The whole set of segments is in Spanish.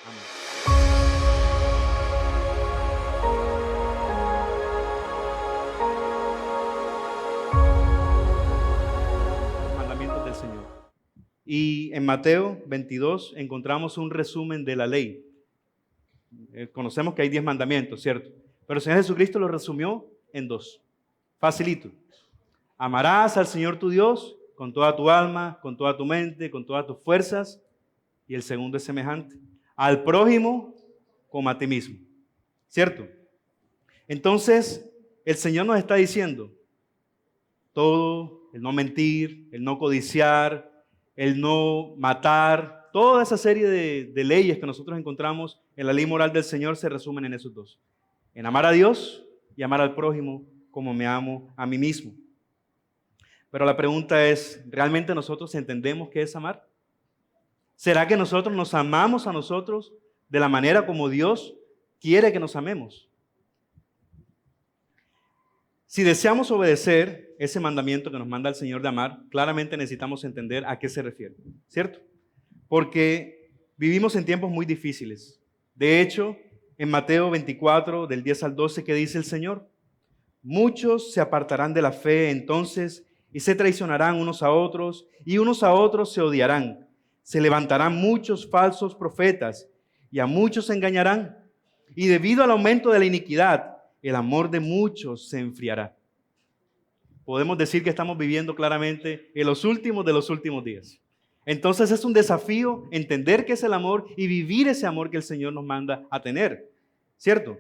Amén. Los mandamientos del Señor. Y en Mateo 22 encontramos un resumen de la ley. Conocemos que hay 10 mandamientos, ¿cierto? Pero el Señor Jesucristo lo resumió en 2. Facilito. Amarás al Señor tu Dios con toda tu alma, con toda tu mente, con todas tus fuerzas. Y el segundo es semejante. Al prójimo como a ti mismo. ¿Cierto? Entonces, el Señor nos está diciendo todo, el no mentir, el no codiciar, el no matar, toda esa serie de leyes que nosotros encontramos en la ley moral del Señor se resumen en esos 2. En amar a Dios y amar al prójimo como me amo a mí mismo. Pero la pregunta es, ¿realmente nosotros entendemos qué es amar? ¿Será que nosotros nos amamos a nosotros de la manera como Dios quiere que nos amemos? Si deseamos obedecer ese mandamiento que nos manda el Señor de amar, claramente necesitamos entender a qué se refiere, ¿cierto? Porque vivimos en tiempos muy difíciles. De hecho, en Mateo 24, del 10 al 12, ¿qué dice el Señor? Muchos se apartarán de la fe entonces y se traicionarán unos a otros y unos a otros se odiarán. Se levantarán muchos falsos profetas y a muchos se engañarán. Y debido al aumento de la iniquidad, el amor de muchos se enfriará. Podemos decir que estamos viviendo claramente en los últimos de los últimos días. Entonces es un desafío entender qué es el amor y vivir ese amor que el Señor nos manda a tener, ¿cierto?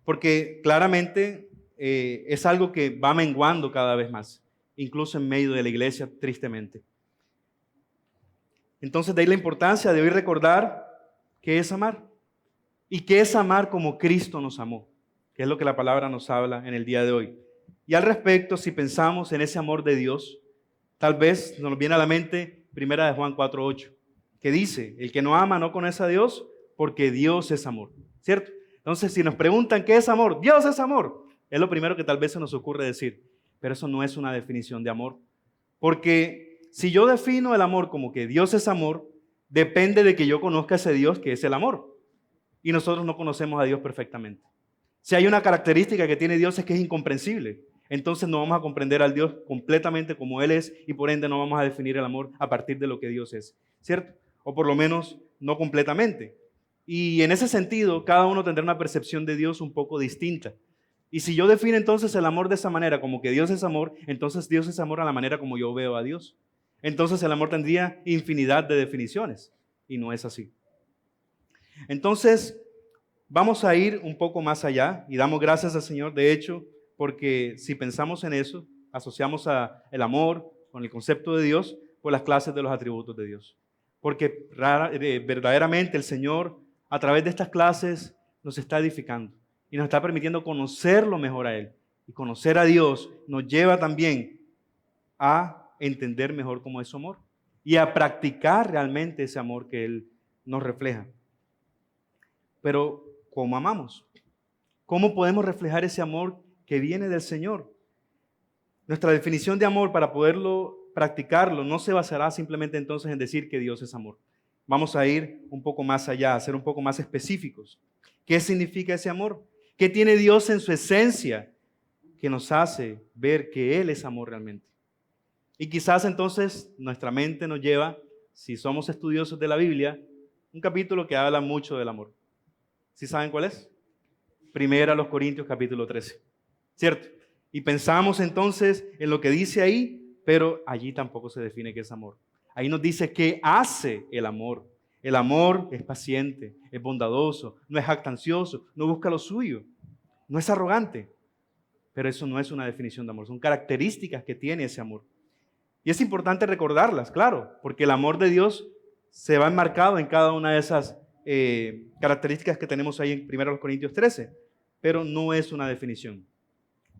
Porque claramente es algo que va menguando cada vez más, incluso en medio de la iglesia, tristemente. Entonces, de ahí la importancia de hoy recordar qué es amar y qué es amar como Cristo nos amó, que es lo que la palabra nos habla en el día de hoy. Y al respecto, si pensamos en ese amor de Dios, tal vez nos viene a la mente 1 de Juan 4:8, que dice, el que no ama no conoce a Dios porque Dios es amor, ¿cierto? Entonces, si nos preguntan qué es amor, Dios es amor, es lo primero que tal vez se nos ocurre decir, pero eso no es una definición de amor, porque si yo defino el amor como que Dios es amor, depende de que yo conozca a ese Dios que es el amor. Y nosotros no conocemos a Dios perfectamente. Si hay una característica que tiene Dios es que es incomprensible. Entonces no vamos a comprender al Dios completamente como Él es y por ende no vamos a definir el amor a partir de lo que Dios es, ¿cierto? O por lo menos no completamente. Y en ese sentido, cada uno tendrá una percepción de Dios un poco distinta. Y si yo defino entonces el amor de esa manera, como que Dios es amor, entonces Dios es amor a la manera como yo veo a Dios. Entonces el amor tendría infinidad de definiciones y no es así. Entonces vamos a ir un poco más allá y damos gracias al Señor, de hecho, porque si pensamos en eso, asociamos el amor con el concepto de Dios por las clases de los atributos de Dios. Porque verdaderamente el Señor a través de estas clases nos está edificando y nos está permitiendo conocerlo mejor a Él. Y conocer a Dios nos lleva también a entender mejor cómo es su amor y a practicar realmente ese amor que Él nos refleja. Pero, ¿cómo amamos? ¿Cómo podemos reflejar ese amor que viene del Señor? Nuestra definición de amor para poderlo practicarlo no se basará simplemente entonces en decir que Dios es amor. Vamos a ir un poco más allá, a ser un poco más específicos. ¿Qué significa ese amor? ¿Qué tiene Dios en su esencia que nos hace ver que Él es amor realmente? Y quizás entonces nuestra mente nos lleva, si somos estudiosos de la Biblia, un capítulo que habla mucho del amor. ¿Sí saben cuál es? 1 Corintios capítulo 13, ¿cierto? Y pensamos entonces en lo que dice ahí, pero allí tampoco se define qué es amor. Ahí nos dice qué hace el amor. El amor es paciente, es bondadoso, no es jactancioso, no busca lo suyo, no es arrogante. Pero eso no es una definición de amor, son características que tiene ese amor. Y es importante recordarlas, claro, porque el amor de Dios se va enmarcado en cada una de esas características que tenemos ahí en 1 Corintios 13, pero no es una definición.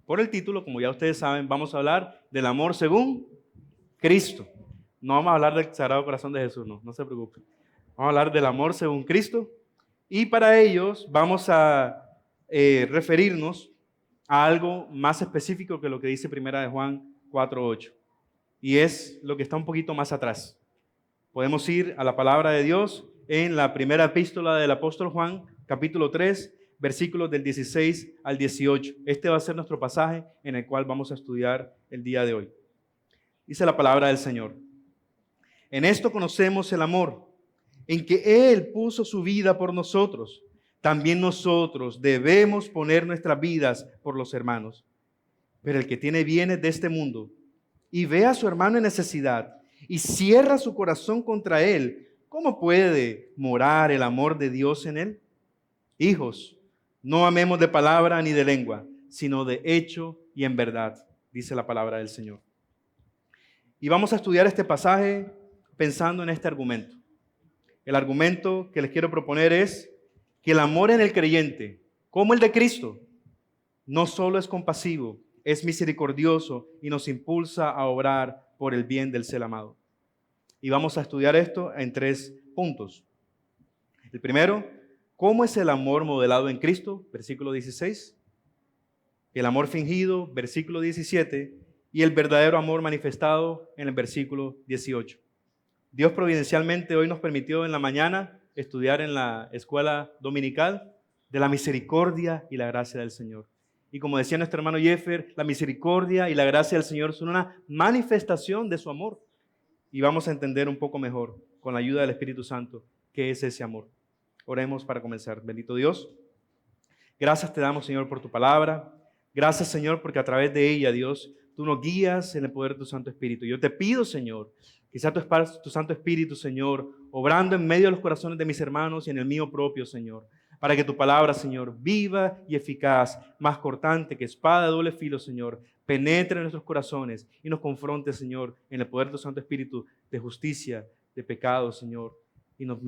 Por el título, como ya ustedes saben, vamos a hablar del amor según Cristo. No vamos a hablar del Sagrado Corazón de Jesús, no se preocupen. Vamos a hablar del amor según Cristo y para ellos vamos a referirnos a algo más específico que lo que dice 1 de Juan 4:8. Y es lo que está un poquito más atrás. Podemos ir a la palabra de Dios en la primera epístola del apóstol Juan, capítulo 3, versículos del 16 al 18. Este va a ser nuestro pasaje en el cual vamos a estudiar el día de hoy. Dice la palabra del Señor: en esto conocemos el amor, en que Él puso su vida por nosotros. También nosotros debemos poner nuestras vidas por los hermanos. Pero el que tiene bienes de este mundo y ve a su hermano en necesidad y cierra su corazón contra él, ¿cómo puede morar el amor de Dios en él? Hijos, no amemos de palabra ni de lengua, sino de hecho y en verdad, dice la palabra del Señor. Y vamos a estudiar este pasaje pensando en este argumento. El argumento que les quiero proponer es que el amor en el creyente, como el de Cristo, no solo es compasivo, es misericordioso y nos impulsa a obrar por el bien del ser amado. Y vamos a estudiar esto en 3 puntos. El primero, ¿cómo es el amor modelado en Cristo? Versículo 16. El amor fingido, versículo 17. Y el verdadero amor manifestado en el versículo 18. Dios providencialmente hoy nos permitió en la mañana estudiar en la escuela dominical de la misericordia y la gracia del Señor. Y como decía nuestro hermano Jeffer, la misericordia y la gracia del Señor son una manifestación de su amor. Y vamos a entender un poco mejor, con la ayuda del Espíritu Santo, qué es ese amor. Oremos para comenzar. Bendito Dios, gracias te damos, Señor, por tu palabra. Gracias, Señor, porque a través de ella, Dios, tú nos guías en el poder de tu Santo Espíritu. Yo te pido, Señor, que sea tu Santo Espíritu, Señor, obrando en medio de los corazones de mis hermanos y en el mío propio, Señor, para que tu palabra, Señor, viva y eficaz, más cortante que espada de doble filo, Señor, penetre en nuestros corazones y nos confronte, Señor, en el poder de tu Santo Espíritu de justicia, de pecado, Señor. Y nos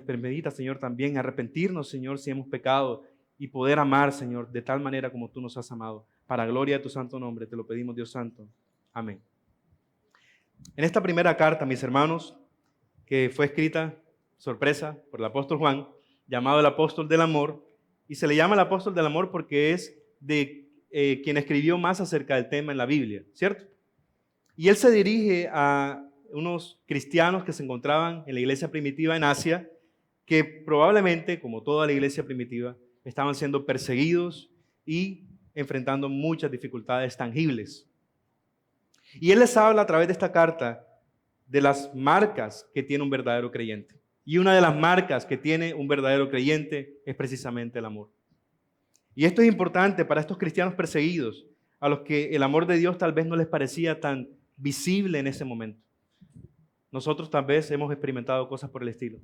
permita, Señor, también arrepentirnos, Señor, si hemos pecado y poder amar, Señor, de tal manera como tú nos has amado. Para gloria de tu santo nombre, te lo pedimos, Dios Santo. Amén. En esta primera carta, mis hermanos, que fue escrita, sorpresa, por el apóstol Juan, llamado el apóstol del amor, y se le llama el apóstol del amor porque es de quien escribió más acerca del tema en la Biblia, ¿cierto? Y él se dirige a unos cristianos que se encontraban en la iglesia primitiva en Asia, que probablemente, como toda la iglesia primitiva, estaban siendo perseguidos y enfrentando muchas dificultades tangibles. Y él les habla a través de esta carta de las marcas que tiene un verdadero creyente. Y una de las marcas que tiene un verdadero creyente es precisamente el amor. Y esto es importante para estos cristianos perseguidos, a los que el amor de Dios tal vez no les parecía tan visible en ese momento. Nosotros tal vez hemos experimentado cosas por el estilo.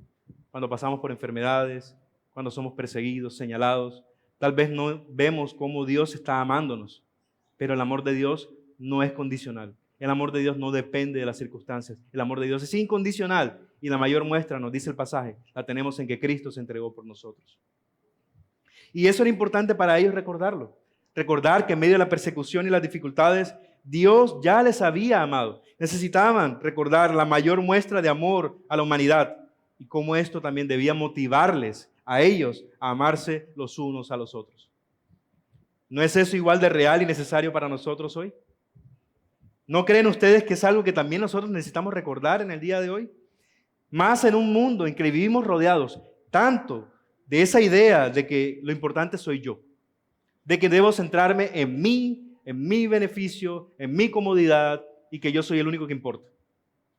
Cuando pasamos por enfermedades, cuando somos perseguidos, señalados, tal vez no vemos cómo Dios está amándonos, pero el amor de Dios no es condicional. El amor de Dios no depende de las circunstancias. El amor de Dios es incondicional y la mayor muestra, nos dice el pasaje, la tenemos en que Cristo se entregó por nosotros. Y eso era importante para ellos recordarlo. Recordar que en medio de la persecución y las dificultades, Dios ya les había amado. Necesitaban recordar la mayor muestra de amor a la humanidad y cómo esto también debía motivarles a ellos a amarse los unos a los otros. ¿No es eso igual de real y necesario para nosotros hoy? ¿No creen ustedes que es algo que también nosotros necesitamos recordar en el día de hoy? Más en un mundo en que vivimos rodeados tanto de esa idea de que lo importante soy yo, de que debo centrarme en mi beneficio, en mi comodidad y que yo soy el único que importa.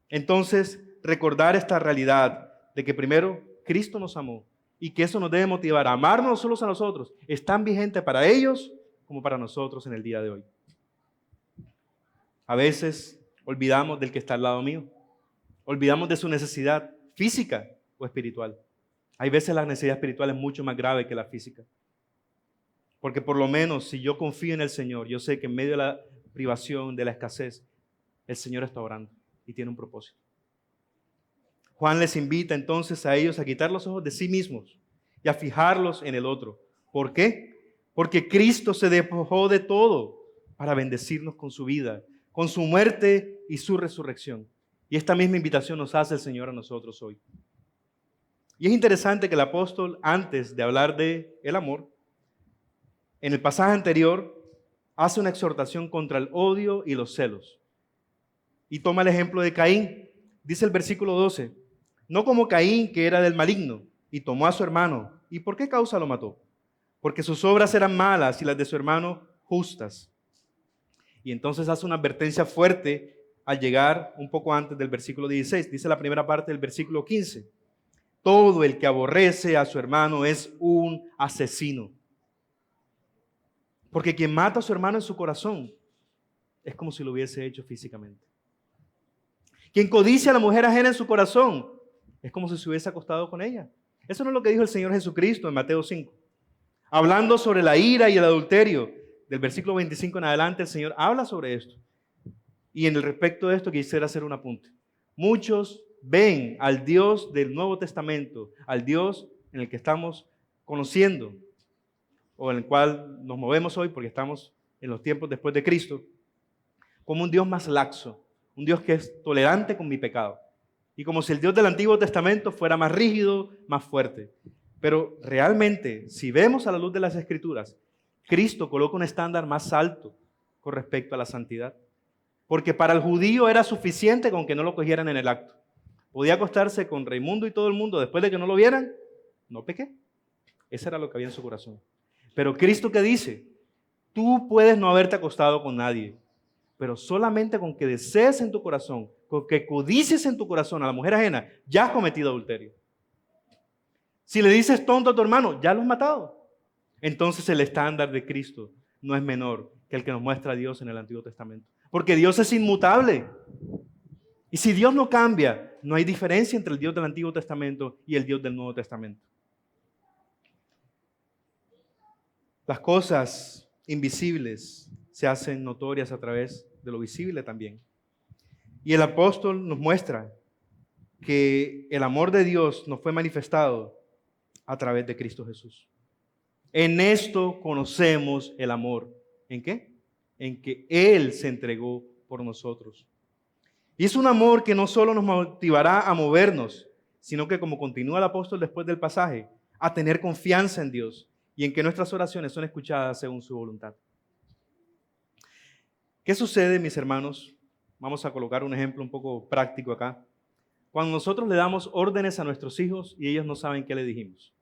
Entonces, recordar esta realidad de que primero Cristo nos amó y que eso nos debe motivar a amarnos solos a nosotros es tan vigente para ellos como para nosotros en el día de hoy. A veces olvidamos del que está al lado mío, olvidamos de su necesidad física o espiritual. Hay veces la necesidad espiritual es mucho más grave que la física. Porque por lo menos si yo confío en el Señor, yo sé que en medio de la privación, de la escasez, el Señor está orando y tiene un propósito. Juan les invita entonces a ellos a quitar los ojos de sí mismos y a fijarlos en el otro. ¿Por qué? Porque Cristo se despojó de todo para bendecirnos con su vida, con su muerte y su resurrección. Y esta misma invitación nos hace el Señor a nosotros hoy. Y es interesante que el apóstol, antes de hablar de el amor, en el pasaje anterior, hace una exhortación contra el odio y los celos. Y toma el ejemplo de Caín. Dice el versículo 12, No como Caín, que era del maligno, y tomó a su hermano. ¿Y por qué causa lo mató? Porque sus obras eran malas y las de su hermano justas. Y entonces hace una advertencia fuerte al llegar un poco antes del versículo 16. Dice la primera parte del versículo 15. Todo el que aborrece a su hermano es un asesino. Porque quien mata a su hermano en su corazón es como si lo hubiese hecho físicamente. Quien codicia a la mujer ajena en su corazón es como si se hubiese acostado con ella. Eso no es lo que dijo el Señor Jesucristo en Mateo 5. Hablando sobre la ira y el adulterio, del versículo 25 en adelante, el Señor habla sobre esto. Y en el respecto de esto quisiera hacer un apunte. Muchos ven al Dios del Nuevo Testamento, al Dios en el que estamos conociendo, o en el cual nos movemos hoy porque estamos en los tiempos después de Cristo, como un Dios más laxo, un Dios que es tolerante con mi pecado. Y como si el Dios del Antiguo Testamento fuera más rígido, más fuerte. Pero realmente, si vemos a la luz de las Escrituras, Cristo coloca un estándar más alto con respecto a la santidad. Porque para el judío era suficiente con que no lo cogieran en el acto. Podía acostarse con Raimundo y todo el mundo después de que no lo vieran, no pequé. Eso era lo que había en su corazón. Pero Cristo, ¿qué dice? Tú puedes no haberte acostado con nadie, pero solamente con que desees en tu corazón, con que codicies en tu corazón a la mujer ajena, ya has cometido adulterio. Si le dices tonto a tu hermano, ya lo has matado. Entonces el estándar de Cristo no es menor que el que nos muestra Dios en el Antiguo Testamento. Porque Dios es inmutable. Y si Dios no cambia, no hay diferencia entre el Dios del Antiguo Testamento y el Dios del Nuevo Testamento. Las cosas invisibles se hacen notorias a través de lo visible también. Y el apóstol nos muestra que el amor de Dios nos fue manifestado a través de Cristo Jesús. En esto conocemos el amor. ¿En qué? En que Él se entregó por nosotros. Y es un amor que no solo nos motivará a movernos, sino que, como continúa el apóstol después del pasaje, a tener confianza en Dios y en que nuestras oraciones son escuchadas según su voluntad. ¿Qué sucede, mis hermanos? Vamos a colocar un ejemplo un poco práctico acá. Cuando nosotros le damos órdenes a nuestros hijos y ellos no saben qué le dijimos.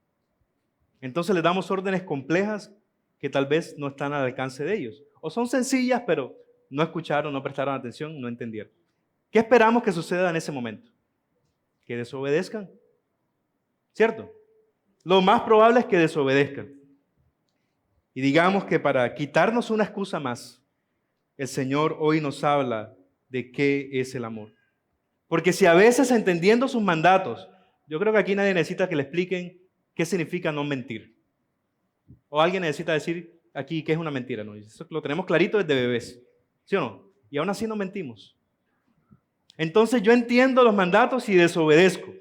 Entonces les damos órdenes complejas que tal vez no están al alcance de ellos. O son sencillas, pero no escucharon, no prestaron atención, no entendieron. ¿Qué esperamos que suceda en ese momento? Que desobedezcan. ¿Cierto? Lo más probable es que desobedezcan. Y digamos que para quitarnos una excusa más, el Señor hoy nos habla de qué es el amor. Porque si a veces entendiendo sus mandatos, yo creo que aquí nadie necesita que le expliquen qué significa no mentir. O alguien necesita decir aquí qué es una mentira, ¿no? Eso lo tenemos clarito desde bebés, ¿sí o no? Y aún así no mentimos. Entonces yo entiendo los mandatos y desobedezco.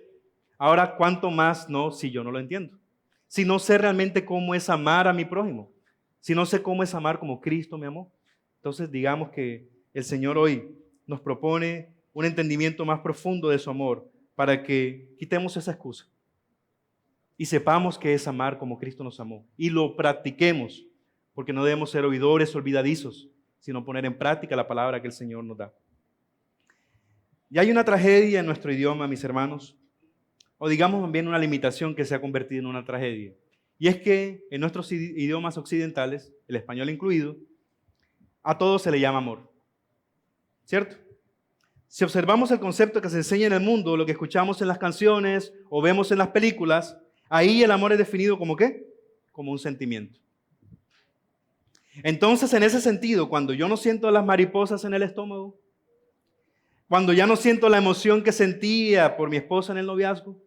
Ahora, ¿cuánto más no si yo no lo entiendo? Si no sé realmente cómo es amar a mi prójimo. Si no sé cómo es amar como Cristo me amó. Entonces digamos que el Señor hoy nos propone un entendimiento más profundo de su amor para que quitemos esa excusa y sepamos qué es amar como Cristo nos amó y lo practiquemos, porque no debemos ser oidores olvidadizos, sino poner en práctica la palabra que el Señor nos da. Y hay una tragedia en nuestro idioma, mis hermanos, o digamos también una limitación que se ha convertido en una tragedia. Y es que en nuestros idiomas occidentales, el español incluido, a todo se le llama amor. ¿Cierto? Si observamos el concepto que se enseña en el mundo, lo que escuchamos en las canciones o vemos en las películas, ahí el amor es definido como ¿qué? Como un sentimiento. Entonces, en ese sentido, cuando yo no siento las mariposas en el estómago, cuando ya no siento la emoción que sentía por mi esposa en el noviazgo,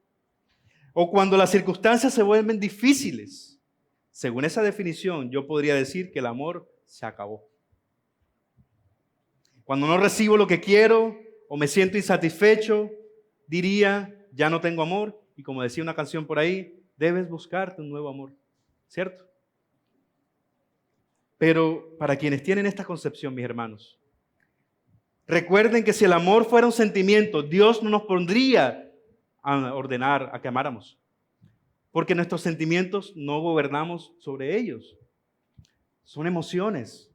o cuando las circunstancias se vuelven difíciles, según esa definición, yo podría decir que el amor se acabó. Cuando no recibo lo que quiero o me siento insatisfecho, diría, ya no tengo amor. Y como decía una canción por ahí, debes buscarte un nuevo amor, ¿cierto? Pero para quienes tienen esta concepción, mis hermanos, recuerden que si el amor fuera un sentimiento, Dios no nos pondría a ordenar a que amáramos, porque nuestros sentimientos no gobernamos sobre ellos. Son emociones.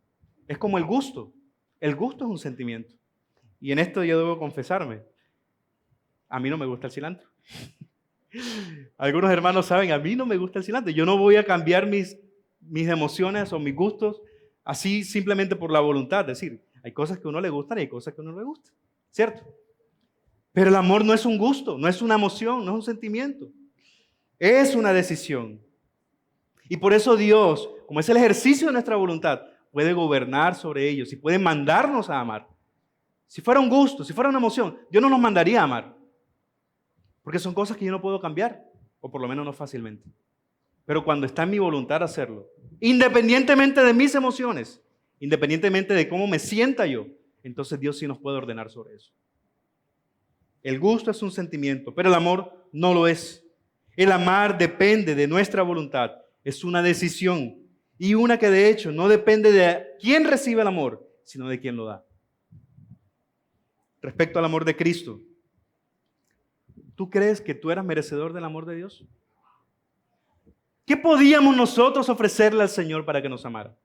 Es como el gusto. El gusto es un sentimiento. Y en esto yo debo confesarme. A mí no me gusta el cilantro. Algunos hermanos saben, a mí no me gusta el cilantro. Yo no voy a cambiar mis emociones o mis gustos así simplemente por la voluntad. Es decir, hay cosas que a uno le gustan y hay cosas que a uno no le gustan. ¿Cierto? Pero el amor no es un gusto, no es una emoción, no es un sentimiento. Es una decisión. Y por eso Dios, como es el ejercicio de nuestra voluntad, puede gobernar sobre ellos y puede mandarnos a amar. Si fuera un gusto, si fuera una emoción, Dios no nos mandaría a amar. Porque son cosas que yo no puedo cambiar, o por lo menos no fácilmente. Pero cuando está en mi voluntad hacerlo, independientemente de mis emociones, independientemente de cómo me sienta yo, entonces Dios sí nos puede ordenar sobre eso. El gusto es un sentimiento, pero el amor no lo es. El amar depende de nuestra voluntad, es una decisión y una que de hecho no depende de quién recibe el amor, sino de quién lo da. Respecto al amor de Cristo, ¿tú crees que tú eras merecedor del amor de Dios? ¿Qué podíamos nosotros ofrecerle al Señor para que nos amara?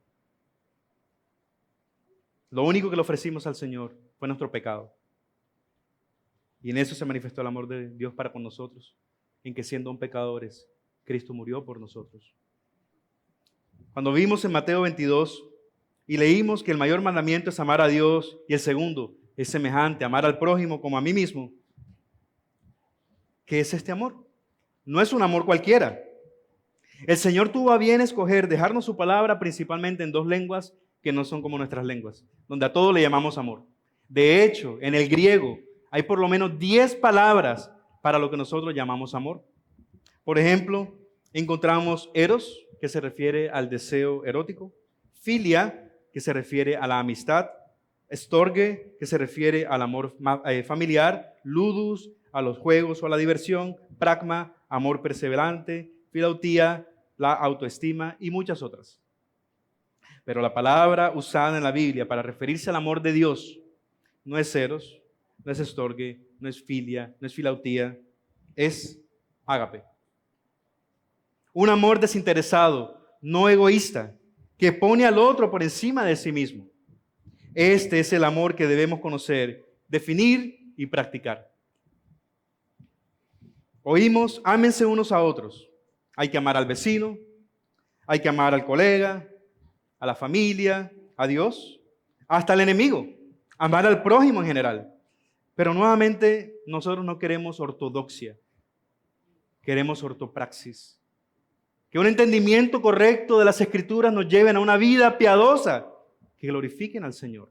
Lo único que le ofrecimos al Señor fue nuestro pecado. Y en eso se manifestó el amor de Dios para con nosotros, en que siendo aún pecadores, Cristo murió por nosotros. Cuando vimos en Mateo 22 y leímos que el mayor mandamiento es amar a Dios y el segundo es semejante, amar al prójimo como a mí mismo, ¿qué es este amor? No es un amor cualquiera. El Señor tuvo a bien escoger dejarnos su palabra principalmente en dos lenguas que no son como nuestras lenguas, donde a todo le llamamos amor. De hecho, en el griego hay por lo menos 10 palabras para lo que nosotros llamamos amor. Por ejemplo, encontramos eros, que se refiere al deseo erótico, filia, que se refiere a la amistad, storge, que se refiere al amor familiar, ludus, a los juegos o a la diversión, pragma, amor perseverante, filautía, la autoestima y muchas otras. Pero la palabra usada en la Biblia para referirse al amor de Dios no es eros, no es storge, no es filia, no es filautía, es ágape. Un amor desinteresado, no egoísta, que pone al otro por encima de sí mismo. Este es el amor que debemos conocer, definir y practicar. Oímos, ámense unos a otros. Hay que amar al vecino, hay que amar al colega, a la familia, a Dios, hasta al enemigo, amar al prójimo en general. Pero nuevamente nosotros no queremos ortodoxia, queremos ortopraxis. Que un entendimiento correcto de las Escrituras nos lleven a una vida piadosa que glorifiquen al Señor.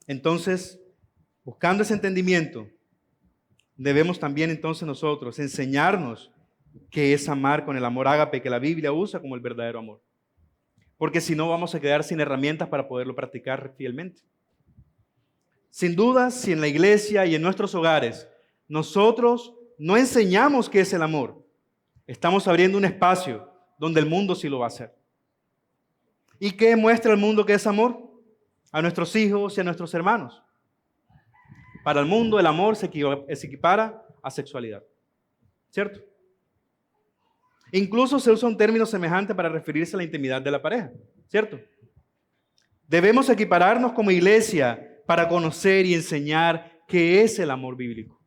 Entonces, buscando ese entendimiento, debemos también entonces nosotros enseñarnos qué es amar con el amor ágape que la Biblia usa como el verdadero amor. Porque si no, vamos a quedar sin herramientas para poderlo practicar fielmente. Sin duda, si en la iglesia y en nuestros hogares nosotros no enseñamos qué es el amor, estamos abriendo un espacio donde el mundo sí lo va a hacer. ¿Y qué muestra el mundo que es amor? A nuestros hijos y a nuestros hermanos. Para el mundo el amor se equipara a sexualidad, ¿cierto? Incluso se usa un término semejante para referirse a la intimidad de la pareja, ¿cierto? Debemos equipararnos como iglesia para conocer y enseñar qué es el amor bíblico.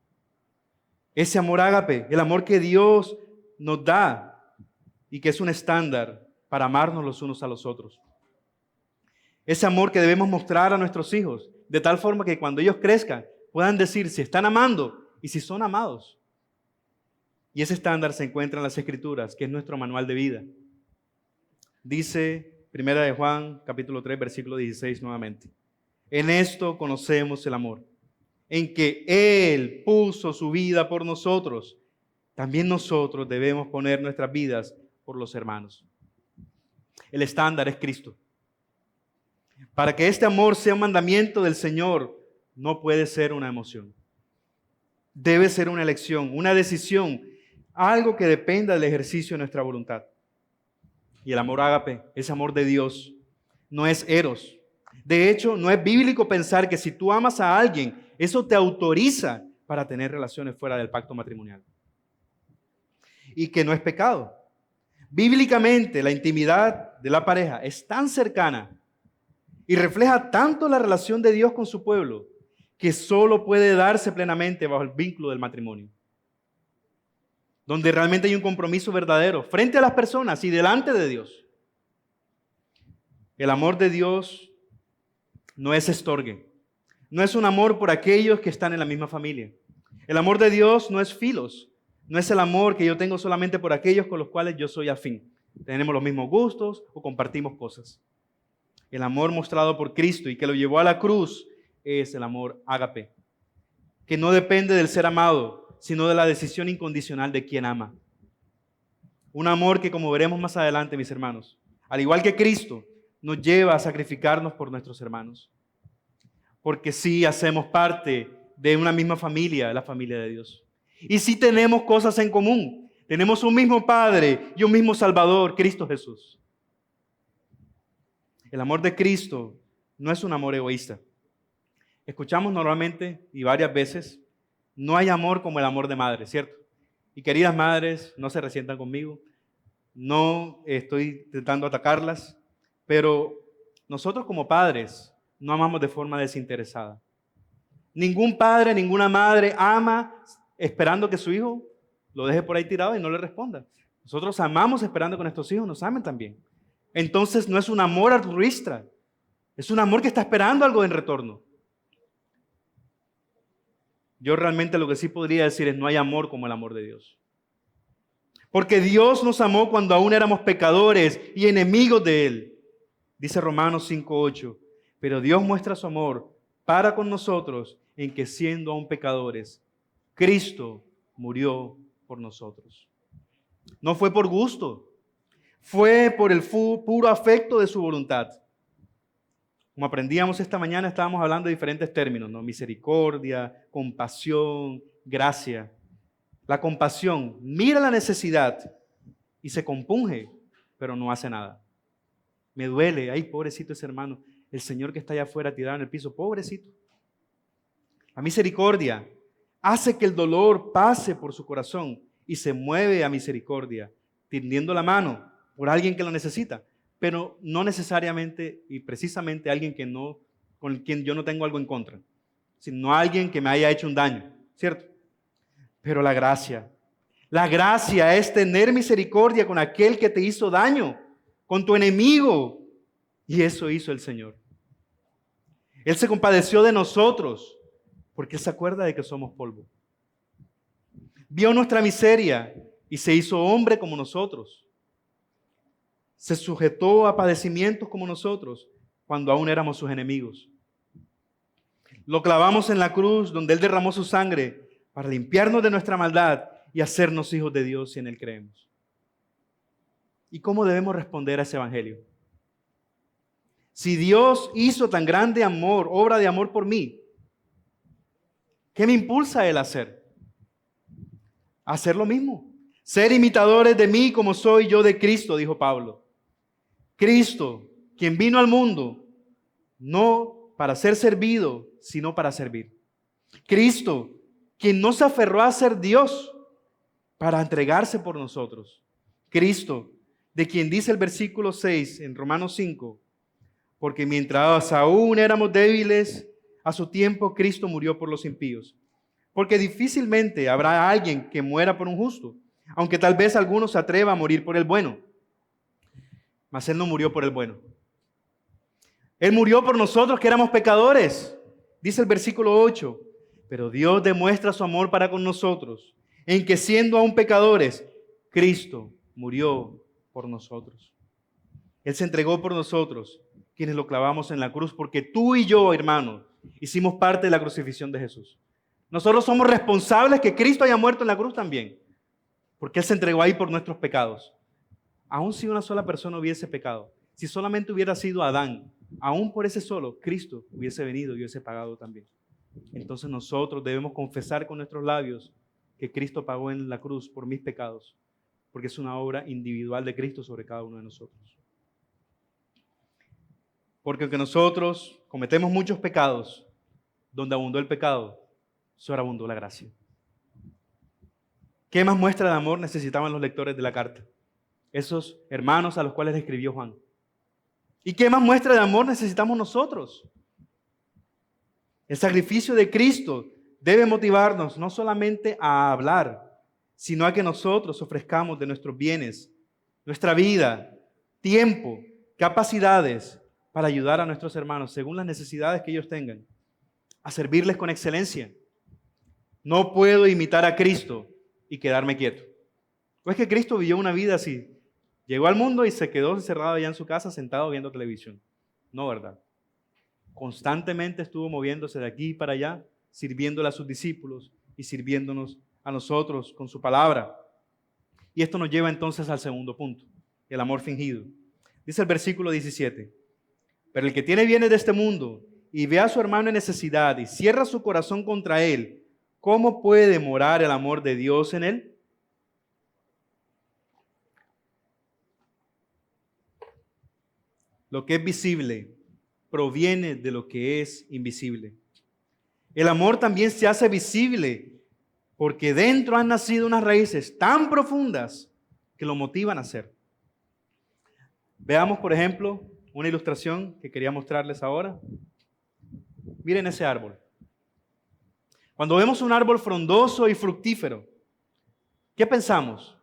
Ese amor ágape, el amor que Dios nos da y que es un estándar para amarnos los unos a los otros. Ese amor que debemos mostrar a nuestros hijos, de tal forma que cuando ellos crezcan puedan decir si están amando y si son amados. Y ese estándar se encuentra en las Escrituras, que es nuestro manual de vida. Dice 1 de Juan, capítulo 3, versículo 16 nuevamente. En esto conocemos el amor, en que Él puso su vida por nosotros. También nosotros debemos poner nuestras vidas por los hermanos. El estándar es Cristo. Para que este amor sea un mandamiento del Señor, no puede ser una emoción. Debe ser una elección, una decisión, algo que dependa del ejercicio de nuestra voluntad. Y el amor ágape, ese amor de Dios, no es eros. De hecho, no es bíblico pensar que si tú amas a alguien, eso te autoriza para tener relaciones fuera del pacto matrimonial. Y que no es pecado. Bíblicamente, la intimidad de la pareja es tan cercana y refleja tanto la relación de Dios con su pueblo, que solo puede darse plenamente bajo el vínculo del matrimonio, donde realmente hay un compromiso verdadero frente a las personas y delante de Dios. El amor de Dios no es estorgue, no es un amor por aquellos que están en la misma familia. El amor de Dios no es filos, no es el amor que yo tengo solamente por aquellos con los cuales yo soy afín. Tenemos los mismos gustos o compartimos cosas. El amor mostrado por Cristo y que lo llevó a la cruz es el amor ágape, que no depende del ser amado, sino de la decisión incondicional de quien ama. Un amor que, como veremos más adelante, mis hermanos, al igual que Cristo, nos lleva a sacrificarnos por nuestros hermanos. Porque sí hacemos parte de una misma familia, la familia de Dios. Y sí tenemos cosas en común. Tenemos un mismo Padre y un mismo Salvador, Cristo Jesús. El amor de Cristo no es un amor egoísta. Escuchamos normalmente y varias veces, no hay amor como el amor de madre, ¿cierto? Y queridas madres, no se resientan conmigo, no estoy intentando atacarlas, pero nosotros como padres no amamos de forma desinteresada. Ningún padre, ninguna madre ama esperando que su hijo lo deje por ahí tirado y no le responda. Nosotros amamos esperando que nuestros hijos nos amen también. Entonces no es un amor altruista, es un amor que está esperando algo en retorno. Yo realmente lo que sí podría decir es no hay amor como el amor de Dios. Porque Dios nos amó cuando aún éramos pecadores y enemigos de Él. Dice Romanos 5:8. Pero Dios muestra su amor para con nosotros en que siendo aún pecadores, Cristo murió por nosotros. No fue por gusto, fue por el puro afecto de su voluntad. Como aprendíamos esta mañana, estábamos hablando de diferentes términos, ¿no? Misericordia, compasión, gracia. La compasión mira la necesidad y se compunge, pero no hace nada. Me duele, ay, pobrecito ese hermano, el Señor que está allá afuera tirado en el piso, pobrecito. La misericordia hace que el dolor pase por su corazón y se mueve a misericordia, tendiendo la mano por alguien que lo necesita, pero no necesariamente y precisamente alguien con quien yo no tengo algo en contra, sino alguien que me haya hecho un daño, ¿cierto? Pero la gracia es tener misericordia con aquel que te hizo daño, con tu enemigo, y eso hizo el Señor. Él se compadeció de nosotros porque se acuerda de que somos polvo. Vio nuestra miseria y se hizo hombre como nosotros. Se sujetó a padecimientos como nosotros cuando aún éramos sus enemigos. Lo clavamos en la cruz donde Él derramó su sangre para limpiarnos de nuestra maldad y hacernos hijos de Dios si en Él creemos. ¿Y cómo debemos responder a ese evangelio? Si Dios hizo tan grande amor, obra de amor por mí, ¿qué me impulsa a Él a hacer? A hacer lo mismo. Ser imitadores de mí como soy yo de Cristo, dijo Pablo. Cristo, quien vino al mundo, no para ser servido, sino para servir. Cristo, quien no se aferró a ser Dios para entregarse por nosotros. Cristo, de quien dice el versículo 6 en Romanos 5, porque mientras aún éramos débiles, a su tiempo Cristo murió por los impíos. Porque difícilmente habrá alguien que muera por un justo, aunque tal vez alguno se atreva a morir por el bueno. Mas Él no murió por el bueno. Él murió por nosotros que éramos pecadores. Dice el versículo 8, pero Dios demuestra su amor para con nosotros, en que siendo aún pecadores, Cristo murió por nosotros. Él se entregó por nosotros, quienes lo clavamos en la cruz, porque tú y yo, hermano, hicimos parte de la crucifixión de Jesús. Nosotros somos responsables que Cristo haya muerto en la cruz también, porque Él se entregó ahí por nuestros pecados. Aun si una sola persona hubiese pecado, si solamente hubiera sido Adán, aún por ese solo, Cristo hubiese venido y hubiese pagado también. Entonces nosotros debemos confesar con nuestros labios que Cristo pagó en la cruz por mis pecados, porque es una obra individual de Cristo sobre cada uno de nosotros. Porque aunque nosotros cometemos muchos pecados, donde abundó el pecado, sobreabundó la gracia. ¿Qué más muestra de amor necesitaban los lectores de la carta? Esos hermanos a los cuales escribió Juan. ¿Y qué más muestra de amor necesitamos nosotros? El sacrificio de Cristo debe motivarnos no solamente a hablar, sino a que nosotros ofrezcamos de nuestros bienes, nuestra vida, tiempo, capacidades para ayudar a nuestros hermanos según las necesidades que ellos tengan, a servirles con excelencia. No puedo imitar a Cristo y quedarme quieto. ¿O es que Cristo vivió una vida así? Llegó al mundo y se quedó encerrado allá en su casa sentado viendo televisión. No, ¿verdad? Constantemente estuvo moviéndose de aquí para allá, sirviéndole a sus discípulos y sirviéndonos a nosotros con su palabra. Y esto nos lleva entonces al segundo punto, el amor fingido. Dice el versículo 17, pero el que tiene bienes de este mundo y ve a su hermano en necesidad y cierra su corazón contra él, ¿cómo puede morar el amor de Dios en él? Lo que es visible proviene de lo que es invisible. El amor también se hace visible porque dentro han nacido unas raíces tan profundas que lo motivan a hacer. Veamos, por ejemplo, una ilustración que quería mostrarles ahora. Miren ese árbol. Cuando vemos un árbol frondoso y fructífero, ¿qué pensamos?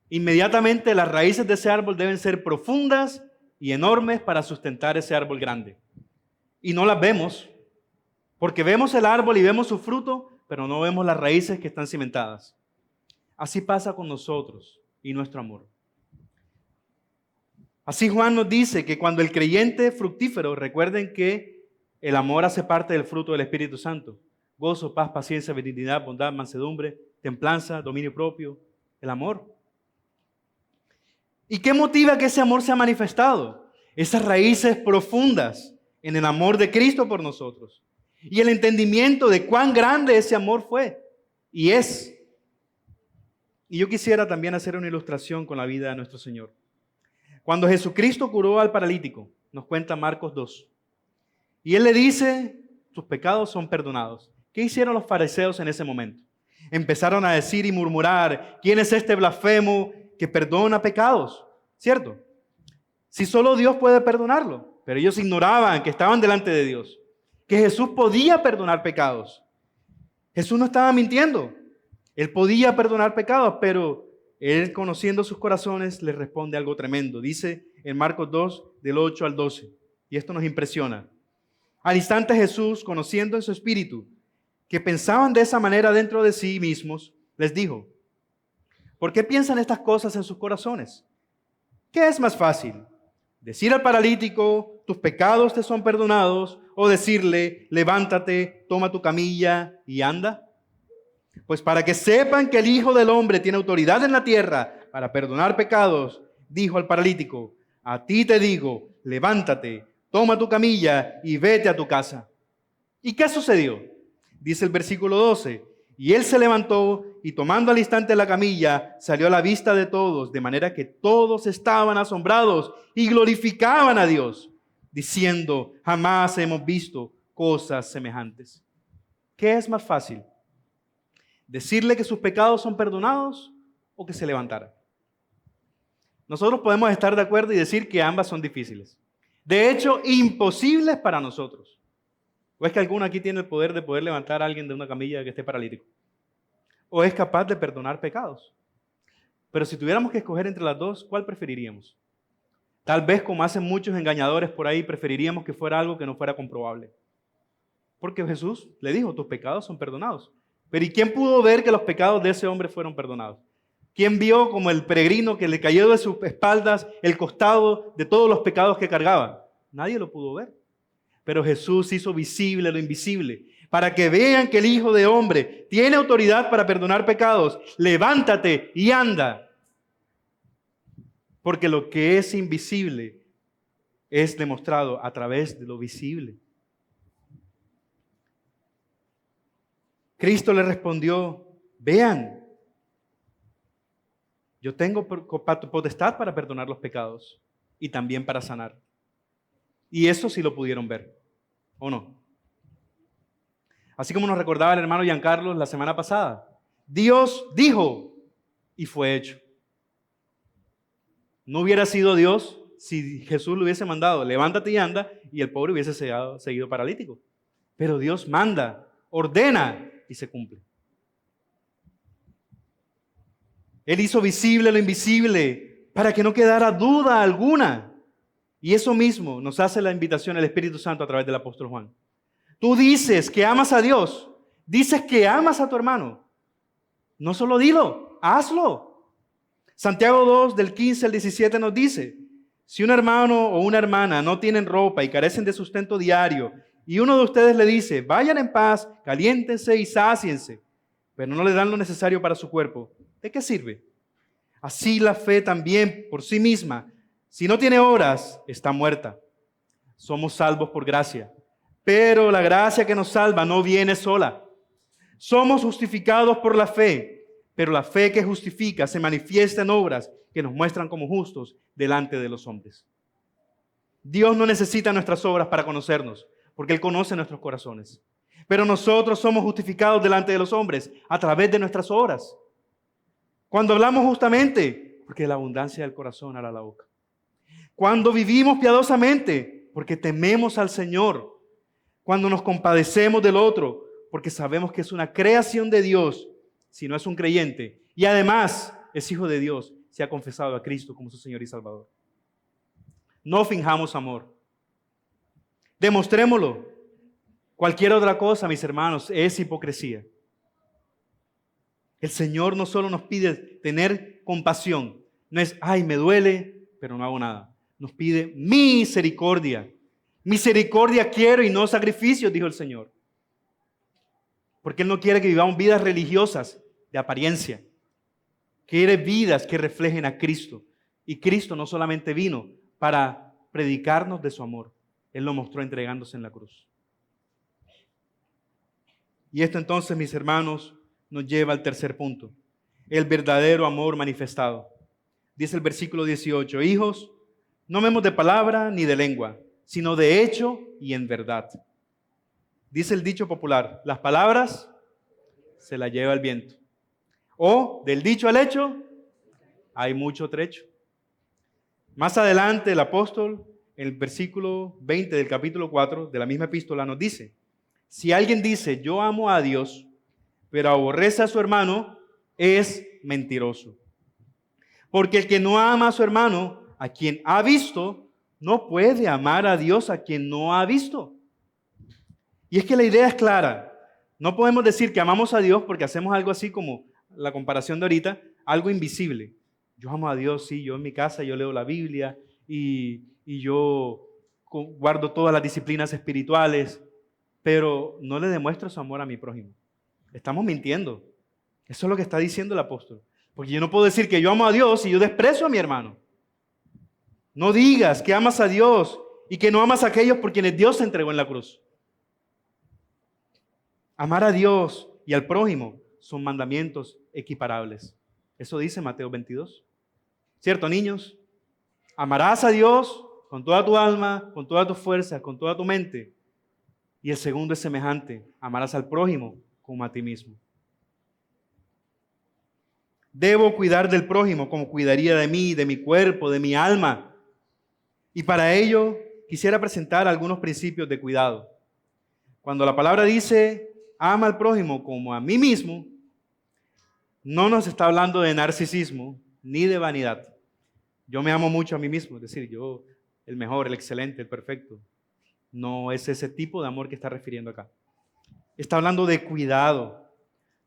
Inmediatamente las raíces de ese árbol deben ser profundas y enormes para sustentar ese árbol grande. Y no las vemos, porque vemos el árbol y vemos su fruto, pero no vemos las raíces que están cimentadas. Así pasa con nosotros y nuestro amor. Así Juan nos dice que cuando el creyente es fructífero, recuerden que el amor hace parte del fruto del Espíritu Santo. Gozo, paz, paciencia, benignidad, bondad, mansedumbre, templanza, dominio propio, el amor. ¿Y qué motiva que ese amor sea manifestado? Esas raíces profundas en el amor de Cristo por nosotros. Y el entendimiento de cuán grande ese amor fue y es. Y yo quisiera también hacer una ilustración con la vida de nuestro Señor. Cuando Jesucristo curó al paralítico, nos cuenta Marcos 2. Y Él le dice, tus pecados son perdonados. ¿Qué hicieron los fariseos en ese momento? Empezaron a decir y murmurar, ¿quién es este blasfemo que perdona pecados? ¿Cierto? Si solo Dios puede perdonarlo. Pero ellos ignoraban que estaban delante de Dios, que Jesús podía perdonar pecados. Jesús no estaba mintiendo. Él podía perdonar pecados, pero Él, conociendo sus corazones, les responde algo tremendo. Dice en Marcos 2, del 8 al 12. Y esto nos impresiona. Al instante Jesús, conociendo en su espíritu que pensaban de esa manera dentro de sí mismos, les dijo, ¿por qué piensan estas cosas en sus corazones? ¿Qué es más fácil? ¿Decir al paralítico, tus pecados te son perdonados? ¿O decirle, levántate, toma tu camilla y anda? Pues para que sepan que el Hijo del Hombre tiene autoridad en la tierra para perdonar pecados, dijo al paralítico, a ti te digo, levántate, toma tu camilla y vete a tu casa. ¿Y qué sucedió? Dice el versículo 12, y él se levantó y tomando al instante la camilla, salió a la vista de todos, de manera que todos estaban asombrados y glorificaban a Dios, diciendo, jamás hemos visto cosas semejantes. ¿Qué es más fácil? ¿Decirle que sus pecados son perdonados o que se levantara? Nosotros podemos estar de acuerdo y decir que ambas son difíciles. De hecho, imposibles para nosotros. ¿O es que alguno aquí tiene el poder de poder levantar a alguien de una camilla que esté paralítico? ¿O es capaz de perdonar pecados? Pero si tuviéramos que escoger entre las dos, ¿cuál preferiríamos? Tal vez, como hacen muchos engañadores por ahí, preferiríamos que fuera algo que no fuera comprobable. Porque Jesús le dijo, tus pecados son perdonados. Pero ¿y quién pudo ver que los pecados de ese hombre fueron perdonados? ¿Quién vio como el peregrino que le cayó de sus espaldas el costado de todos los pecados que cargaba? Nadie lo pudo ver. Pero Jesús hizo visible lo invisible, para que vean que el Hijo de Hombre tiene autoridad para perdonar pecados. Levántate y anda. Porque lo que es invisible es demostrado a través de lo visible. Cristo le respondió, vean, yo tengo potestad para perdonar los pecados y también para sanar. Y eso sí lo pudieron ver, ¿o no? Así como nos recordaba el hermano Giancarlo la semana pasada, Dios dijo y fue hecho. No hubiera sido Dios si Jesús le hubiese mandado, levántate y anda, y el pobre hubiese seguido paralítico. Pero Dios manda, ordena y se cumple. Él hizo visible lo invisible para que no quedara duda alguna. Y eso mismo nos hace la invitación el Espíritu Santo a través del apóstol Juan. Tú dices que amas a Dios, dices que amas a tu hermano. No solo dilo, hazlo. Santiago 2, del 15 al 17 nos dice, si un hermano o una hermana no tienen ropa y carecen de sustento diario, y uno de ustedes le dice, vayan en paz, caliéntense y sáciense, pero no le dan lo necesario para su cuerpo, ¿de qué sirve? Así la fe también por sí misma, si no tiene obras, está muerta. Somos salvos por gracia, pero la gracia que nos salva no viene sola. Somos justificados por la fe, pero la fe que justifica se manifiesta en obras que nos muestran como justos delante de los hombres. Dios no necesita nuestras obras para conocernos, porque Él conoce nuestros corazones. Pero nosotros somos justificados delante de los hombres a través de nuestras obras. Cuando hablamos justamente, porque de la abundancia del corazón hará la boca. Cuando vivimos piadosamente, porque tememos al Señor. Cuando nos compadecemos del otro, porque sabemos que es una creación de Dios, si no es un creyente, y además es hijo de Dios, si ha confesado a Cristo como su Señor y Salvador. No finjamos amor. Demostrémoslo. Cualquier otra cosa, mis hermanos, es hipocresía. El Señor no solo nos pide tener compasión, no es, ay, me duele, pero no hago nada. Nos pide misericordia. Misericordia quiero y no sacrificios, dijo el Señor. Porque Él no quiere que vivamos vidas religiosas de apariencia. Quiere vidas que reflejen a Cristo. Y Cristo no solamente vino para predicarnos de su amor. Él lo mostró entregándose en la cruz. Y esto entonces, mis hermanos, nos lleva al tercer punto. El verdadero amor manifestado. Dice el versículo 18, hijos, no amemos de palabra ni de lengua, sino de hecho y en verdad. Dice el dicho popular, las palabras se las lleva el viento. O del dicho al hecho hay mucho trecho. Más adelante el apóstol, en el versículo 20 del capítulo 4 de la misma epístola nos dice, si alguien dice yo amo a Dios, pero aborrece a su hermano, es mentiroso. Porque el que no ama a su hermano, a quien ha visto, no puede amar a Dios a quien no ha visto. Y es que la idea es clara. No podemos decir que amamos a Dios porque hacemos algo así como la comparación de ahorita, algo invisible. Yo amo a Dios, sí, yo en mi casa yo leo la Biblia y yo guardo todas las disciplinas espirituales, pero no le demuestro su amor a mi prójimo. Estamos mintiendo. Eso es lo que está diciendo el apóstol. Porque yo no puedo decir que yo amo a Dios y yo desprecio a mi hermano. No digas que amas a Dios y que no amas a aquellos por quienes Dios se entregó en la cruz. Amar a Dios y al prójimo son mandamientos equiparables. Eso dice Mateo 22. ¿Cierto, niños? Amarás a Dios con toda tu alma, con toda tu fuerza, con toda tu mente. Y el segundo es semejante. Amarás al prójimo como a ti mismo. Debo cuidar del prójimo como cuidaría de mí, de mi cuerpo, de mi alma. Y para ello quisiera presentar algunos principios de cuidado. Cuando la palabra dice, ama al prójimo como a mí mismo, no nos está hablando de narcisismo ni de vanidad. Yo me amo mucho a mí mismo, es decir, yo el mejor, el excelente, el perfecto. No es ese tipo de amor que está refiriendo acá. Está hablando de cuidado.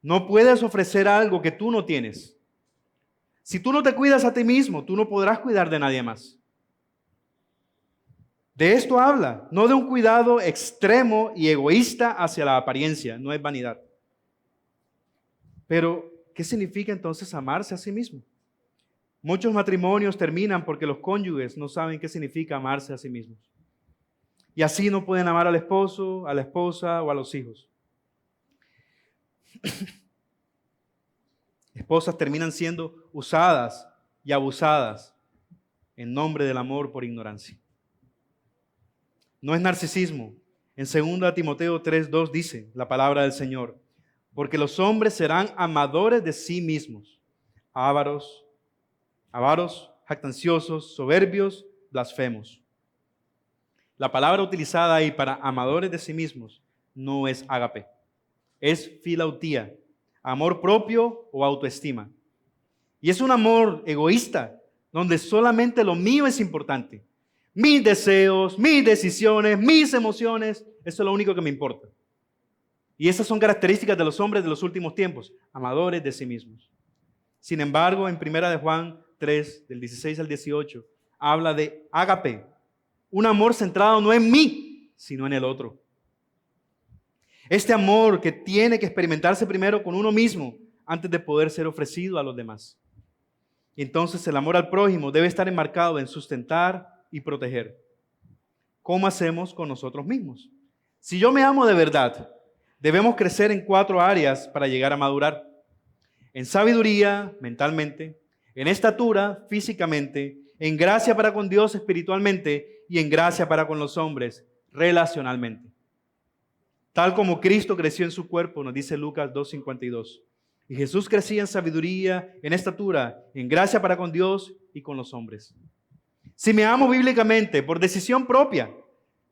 No puedes ofrecer algo que tú no tienes. Si tú no te cuidas a ti mismo, tú no podrás cuidar de nadie más. De esto habla, no de un cuidado extremo y egoísta hacia la apariencia, no es vanidad. Pero, ¿qué significa entonces amarse a sí mismo? Muchos matrimonios terminan porque los cónyuges no saben qué significa amarse a sí mismos. Y así no pueden amar al esposo, a la esposa o a los hijos. Esposas terminan siendo usadas y abusadas en nombre del amor por ignorancia. No es narcisismo. En 2 Timoteo 3:2 dice la palabra del Señor, porque los hombres serán amadores de sí mismos, avaros, jactanciosos, soberbios, blasfemos. La palabra utilizada ahí para amadores de sí mismos no es ágape. Es filautía, amor propio o autoestima. Y es un amor egoísta, donde solamente lo mío es importante. Mis deseos, mis decisiones, mis emociones, eso es lo único que me importa. Y esas son características de los hombres de los últimos tiempos, amadores de sí mismos. Sin embargo, en 1 de Juan 3, del 16 al 18, habla de ágape, un amor centrado no en mí, sino en el otro. Este amor que tiene que experimentarse primero con uno mismo antes de poder ser ofrecido a los demás. Entonces el amor al prójimo debe estar enmarcado en sustentar y proteger. ¿Cómo hacemos con nosotros mismos? Si yo me amo de verdad, debemos crecer en 4 áreas para llegar a madurar. En sabiduría, mentalmente, en estatura, físicamente, en gracia para con Dios espiritualmente y en gracia para con los hombres, relacionalmente. Tal como Cristo creció en su cuerpo, nos dice Lucas 2:52. Y Jesús crecía en sabiduría, en estatura, en gracia para con Dios y con los hombres. Si me amo bíblicamente, por decisión propia,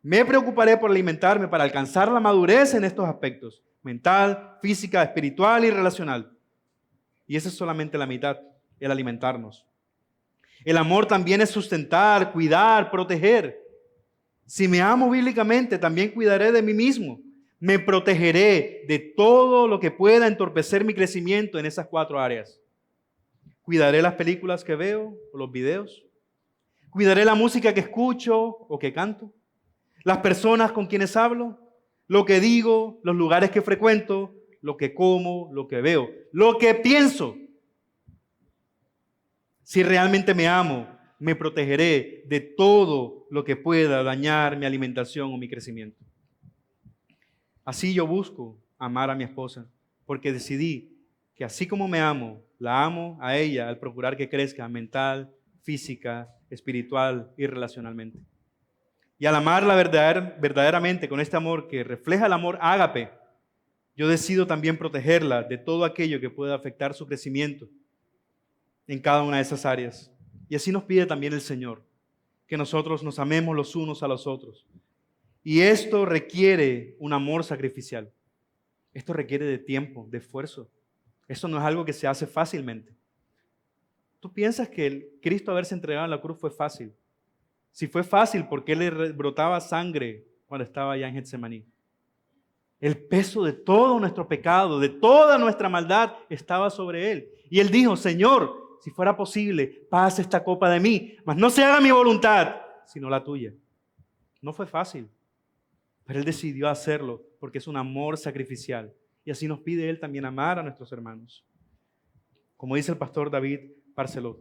me preocuparé por alimentarme para alcanzar la madurez en estos aspectos, mental, física, espiritual y relacional. Y esa es solamente la mitad, el alimentarnos. El amor también es sustentar, cuidar, proteger. Si me amo bíblicamente, también cuidaré de mí mismo. Me protegeré de todo lo que pueda entorpecer mi crecimiento en esas 4 áreas. Cuidaré las películas que veo o los videos. Cuidaré la música que escucho o que canto. Las personas con quienes hablo. Lo que digo, los lugares que frecuento, lo que como, lo que veo, lo que pienso. Si realmente me amo, me protegeré de todo lo que pueda dañar mi alimentación o mi crecimiento. Así yo busco amar a mi esposa, porque decidí que así como me amo, la amo a ella al procurar que crezca mental, física, espiritual y relacionalmente. Y al amarla verdaderamente con este amor que refleja el amor ágape, yo decido también protegerla de todo aquello que pueda afectar su crecimiento en cada una de esas áreas. Y así nos pide también el Señor, que nosotros nos amemos los unos a los otros. Y esto requiere un amor sacrificial. Esto requiere de tiempo, de esfuerzo. Eso no es algo que se hace fácilmente. ¿Tú piensas que el Cristo haberse entregado en la cruz fue fácil? Si fue fácil, ¿por qué le brotaba sangre cuando estaba allá en Getsemaní? El peso de todo nuestro pecado, de toda nuestra maldad estaba sobre Él. Y Él dijo, Señor, si fuera posible, pase esta copa de mí, mas no se haga mi voluntad, sino la tuya. No fue fácil, pero Él decidió hacerlo porque es un amor sacrificial. Y así nos pide Él también amar a nuestros hermanos. Como dice el pastor David Barceló,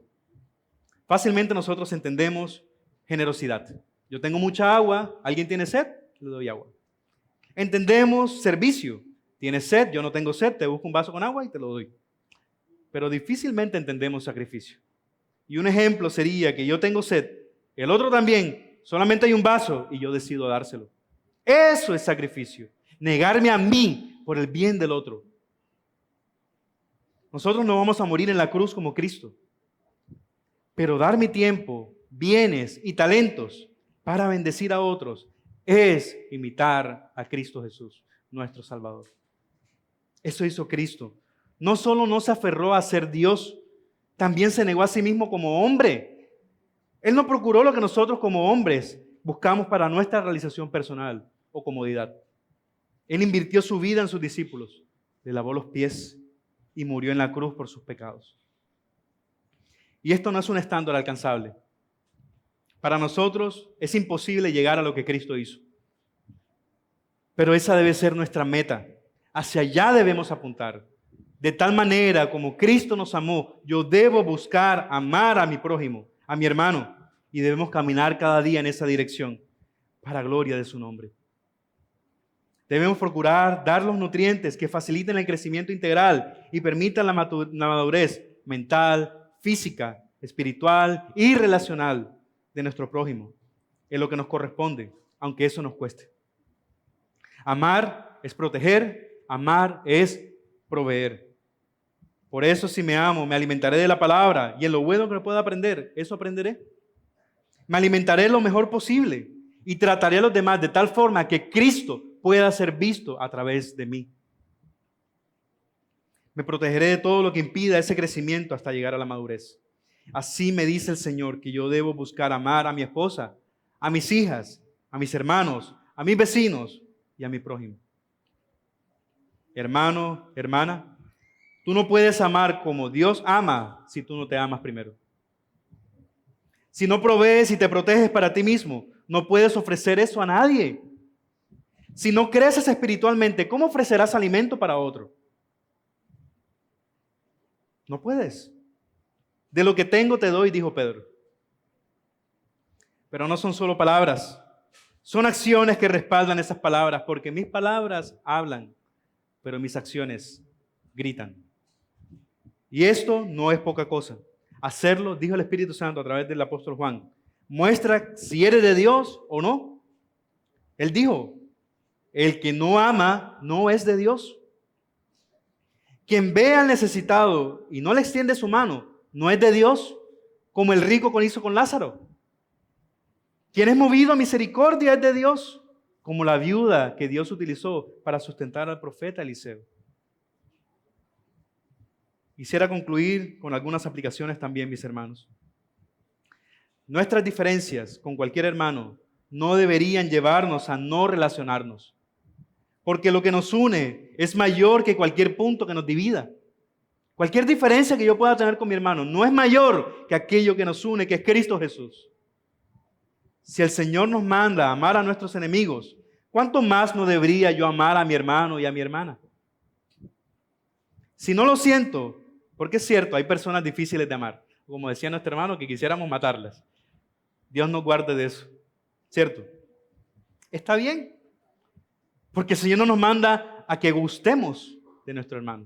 fácilmente nosotros entendemos generosidad. Yo tengo mucha agua, ¿alguien tiene sed? Le doy agua. Entendemos servicio. Tienes sed, yo no tengo sed, te busco un vaso con agua y te lo doy. Pero difícilmente entendemos sacrificio. Y un ejemplo sería que yo tengo sed, el otro también, solamente hay un vaso y yo decido dárselo. Eso es sacrificio. Negarme a mí por el bien del otro. Nosotros no vamos a morir en la cruz como Cristo. Pero dar mi tiempo, bienes y talentos para bendecir a otros es imitar a Cristo Jesús, nuestro Salvador. Eso hizo Cristo. No solo no se aferró a ser Dios, también se negó a sí mismo como hombre. Él no procuró lo que nosotros como hombres buscamos para nuestra realización personal o comodidad. Él invirtió su vida en sus discípulos, le lavó los pies y murió en la cruz por sus pecados. Y esto no es un estándar alcanzable. Para nosotros es imposible llegar a lo que Cristo hizo. Pero esa debe ser nuestra meta. Hacia allá debemos apuntar. De tal manera como Cristo nos amó, yo debo buscar amar a mi prójimo, a mi hermano. Y debemos caminar cada día en esa dirección para gloria de su nombre. Debemos procurar dar los nutrientes que faciliten el crecimiento integral y permitan la madurez mental, física, espiritual y relacional de nuestro prójimo, en lo que nos corresponde, aunque eso nos cueste. Amar es proteger, amar es proveer. Por eso si me amo, me alimentaré de la palabra y en lo bueno que pueda aprender, eso aprenderé. Me alimentaré lo mejor posible y trataré a los demás de tal forma que Cristo pueda ser visto a través de mí. Me protegeré de todo lo que impida ese crecimiento hasta llegar a la madurez. Así me dice el Señor que yo debo buscar amar a mi esposa, a mis hijas, a mis hermanos, a mis vecinos y a mi prójimo. Hermano, hermana, tú no puedes amar como Dios ama si tú no te amas primero. Si no provees y te proteges para ti mismo, no puedes ofrecer eso a nadie. Si no creces espiritualmente, ¿cómo ofrecerás alimento para otro? No puedes. De lo que tengo te doy, dijo Pedro. Pero no son solo palabras, son acciones que respaldan esas palabras, porque mis palabras hablan, pero mis acciones gritan. Y esto no es poca cosa. Hacerlo, dijo el Espíritu Santo a través del apóstol Juan, muestra si eres de Dios o no. Él dijo, el que no ama no es de Dios. Quien ve al necesitado y no le extiende su mano, no es de Dios, como el rico hizo con Lázaro. Quien es movido a misericordia es de Dios, como la viuda que Dios utilizó para sustentar al profeta Eliseo. Quisiera concluir con algunas aplicaciones también, mis hermanos. Nuestras diferencias con cualquier hermano no deberían llevarnos a no relacionarnos, porque lo que nos une es mayor que cualquier punto que nos divida. Cualquier diferencia que yo pueda tener con mi hermano no es mayor que aquello que nos une, que es Cristo Jesús. Si el Señor nos manda a amar a nuestros enemigos, ¿cuánto más no debería yo amar a mi hermano y a mi hermana? Si no lo siento, porque es cierto, hay personas difíciles de amar, como decía nuestro hermano, que quisiéramos matarlas. Dios nos guarde de eso, ¿cierto? Está bien, porque el Señor no nos manda a que gustemos de nuestro hermano.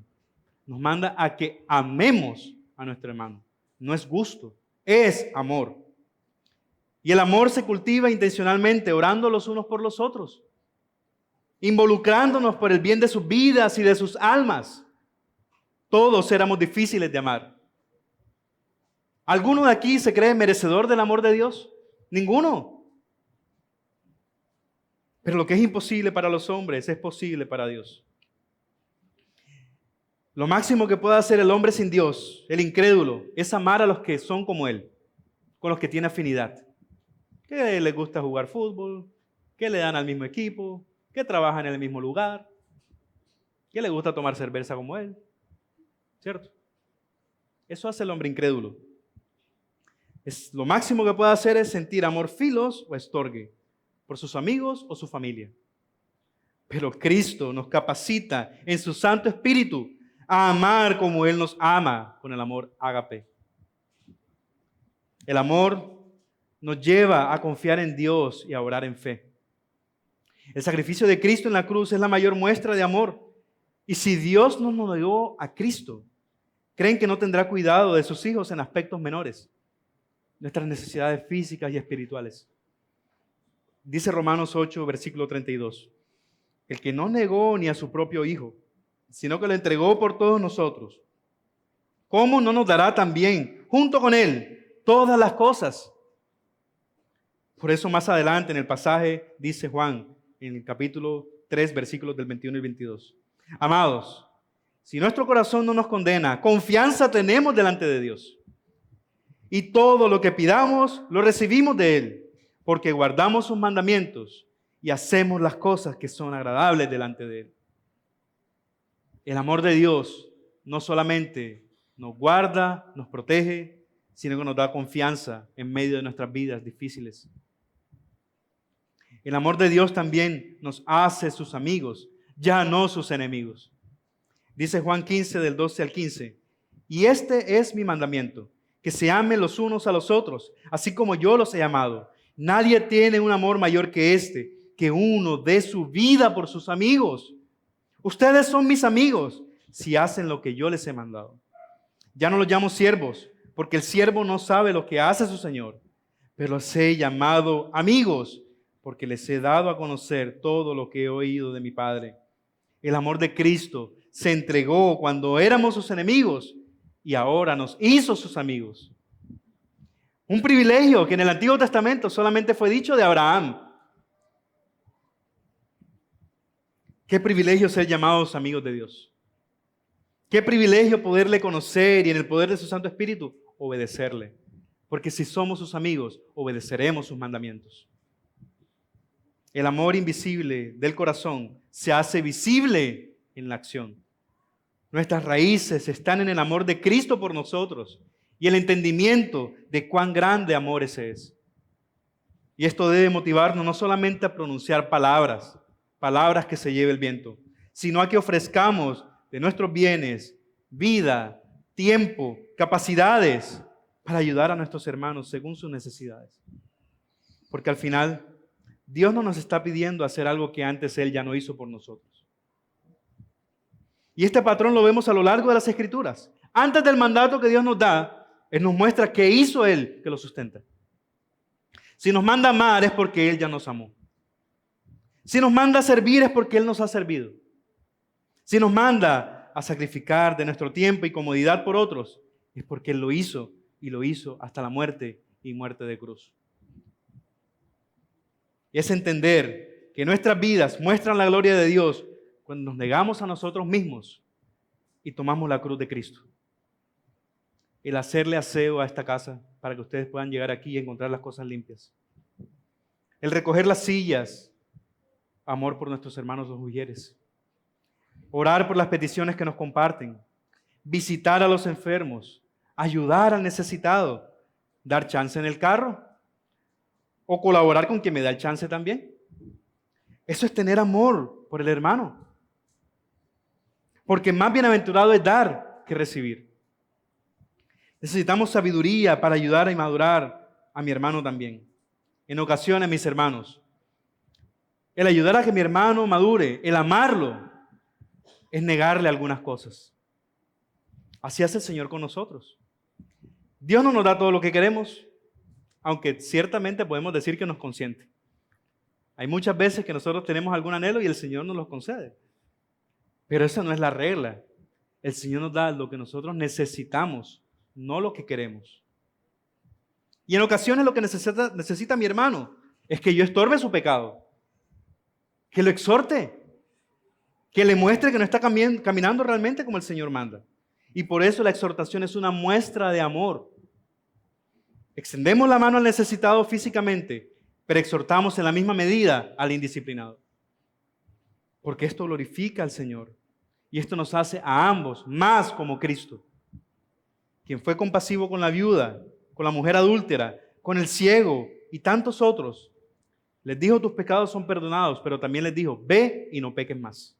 Nos manda a que amemos a nuestro hermano. No es gusto, es amor. Y el amor se cultiva intencionalmente, orando los unos por los otros, involucrándonos por el bien de sus vidas y de sus almas. Todos éramos difíciles de amar. ¿Alguno de aquí se cree merecedor del amor de Dios? Ninguno. Pero lo que es imposible para los hombres es posible para Dios. Lo máximo que puede hacer el hombre sin Dios, el incrédulo, es amar a los que son como él, con los que tiene afinidad. Que les gusta jugar fútbol, que le dan al mismo equipo, que trabajan en el mismo lugar, que le gusta tomar cerveza como él. ¿Cierto? Eso hace el hombre incrédulo. Lo máximo que puede hacer es sentir amor filos o estorgue por sus amigos o su familia. Pero Cristo nos capacita en su Santo Espíritu a amar como Él nos ama con el amor ágape. El amor nos lleva a confiar en Dios y a orar en fe. El sacrificio de Cristo en la cruz es la mayor muestra de amor. Y si Dios no nos dio a Cristo, ¿creen que no tendrá cuidado de sus hijos en aspectos menores? Nuestras necesidades físicas y espirituales. Dice Romanos 8, versículo 32. El que no negó ni a su propio Hijo, sino que lo entregó por todos nosotros, ¿cómo no nos dará también, junto con Él, todas las cosas? Por eso más adelante en el pasaje dice Juan, en el capítulo 3, versículos del 21 y 22. Amados, si nuestro corazón no nos condena, confianza tenemos delante de Dios. Y todo lo que pidamos lo recibimos de Él, porque guardamos sus mandamientos y hacemos las cosas que son agradables delante de Él. El amor de Dios no solamente nos guarda, nos protege, sino que nos da confianza en medio de nuestras vidas difíciles. El amor de Dios también nos hace sus amigos, ya no sus enemigos. Dice Juan 15, del 12 al 15, y este es mi mandamiento, que se amen los unos a los otros, así como yo los he amado. Nadie tiene un amor mayor que este, que uno dé su vida por sus amigos. Ustedes son mis amigos si hacen lo que yo les he mandado. Ya no los llamo siervos, porque el siervo no sabe lo que hace su Señor, pero los he llamado amigos, porque les he dado a conocer todo lo que he oído de mi Padre. El amor de Cristo se entregó cuando éramos sus enemigos y ahora nos hizo sus amigos. Un privilegio que en el Antiguo Testamento solamente fue dicho de Abraham. Qué privilegio ser llamados amigos de Dios. Qué privilegio poderle conocer y en el poder de su Santo Espíritu obedecerle. Porque si somos sus amigos, obedeceremos sus mandamientos. El amor invisible del corazón se hace visible en la acción. Nuestras raíces están en el amor de Cristo por nosotros y el entendimiento de cuán grande amor ese es. Y esto debe motivarnos no solamente a pronunciar palabras que se lleve el viento, sino a que ofrezcamos de nuestros bienes, vida, tiempo, capacidades para ayudar a nuestros hermanos según sus necesidades. Porque al final, Dios no nos está pidiendo hacer algo que antes Él ya no hizo por nosotros. Y este patrón lo vemos a lo largo de las Escrituras. Antes del mandato que Dios nos da, Él nos muestra qué hizo Él que lo sustenta. Si nos manda amar es porque Él ya nos amó. Si nos manda a servir es porque Él nos ha servido. Si nos manda a sacrificar de nuestro tiempo y comodidad por otros, es porque Él lo hizo y lo hizo hasta la muerte y muerte de cruz. Y es entender que nuestras vidas muestran la gloria de Dios cuando nos negamos a nosotros mismos y tomamos la cruz de Cristo. El hacerle aseo a esta casa para que ustedes puedan llegar aquí y encontrar las cosas limpias. El recoger las sillas, amor por nuestros hermanos los mujeres. Orar por las peticiones que nos comparten. Visitar a los enfermos. Ayudar al necesitado. Dar chance en el carro. O colaborar con quien me da el chance también. Eso es tener amor por el hermano. Porque más bienaventurado es dar que recibir. Necesitamos sabiduría para ayudar a madurar a mi hermano también. En ocasiones, mis hermanos, el ayudar a que mi hermano madure, el amarlo, es negarle algunas cosas. Así hace el Señor con nosotros. Dios no nos da todo lo que queremos, aunque ciertamente podemos decir que nos consiente. Hay muchas veces que nosotros tenemos algún anhelo y el Señor nos lo concede. Pero esa no es la regla. El Señor nos da lo que nosotros necesitamos, no lo que queremos. Y en ocasiones lo que necesita mi hermano es que yo estorbe su pecado, que lo exhorte, que le muestre que no está caminando realmente como el Señor manda. Y por eso la exhortación es una muestra de amor. Extendemos la mano al necesitado físicamente, pero exhortamos en la misma medida al indisciplinado. Porque esto glorifica al Señor. Y esto nos hace a ambos más como Cristo, quien fue compasivo con la viuda, con la mujer adúltera, con el ciego y tantos otros. Les dijo: tus pecados son perdonados, pero también les dijo: ve y no peques más.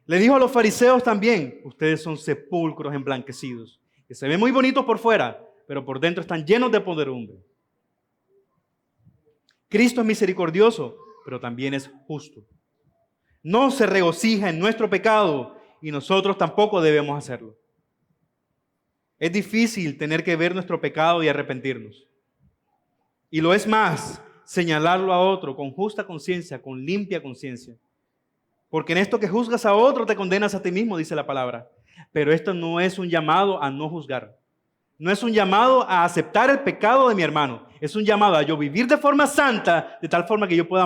Le dijo a los fariseos también: ustedes son sepulcros emblanquecidos, que se ven muy bonitos por fuera, pero por dentro están llenos de podredumbre. Cristo es misericordioso, pero también es justo. No se regocija en nuestro pecado y nosotros tampoco debemos hacerlo. Es difícil tener que ver nuestro pecado y arrepentirnos. Y lo es más, señalarlo a otro con justa conciencia, con limpia conciencia. Porque en esto que juzgas a otro te condenas a ti mismo, dice la palabra. Pero esto no es un llamado a no juzgar. No es un llamado a aceptar el pecado de mi hermano. Es un llamado a yo vivir de forma santa, de tal forma que yo pueda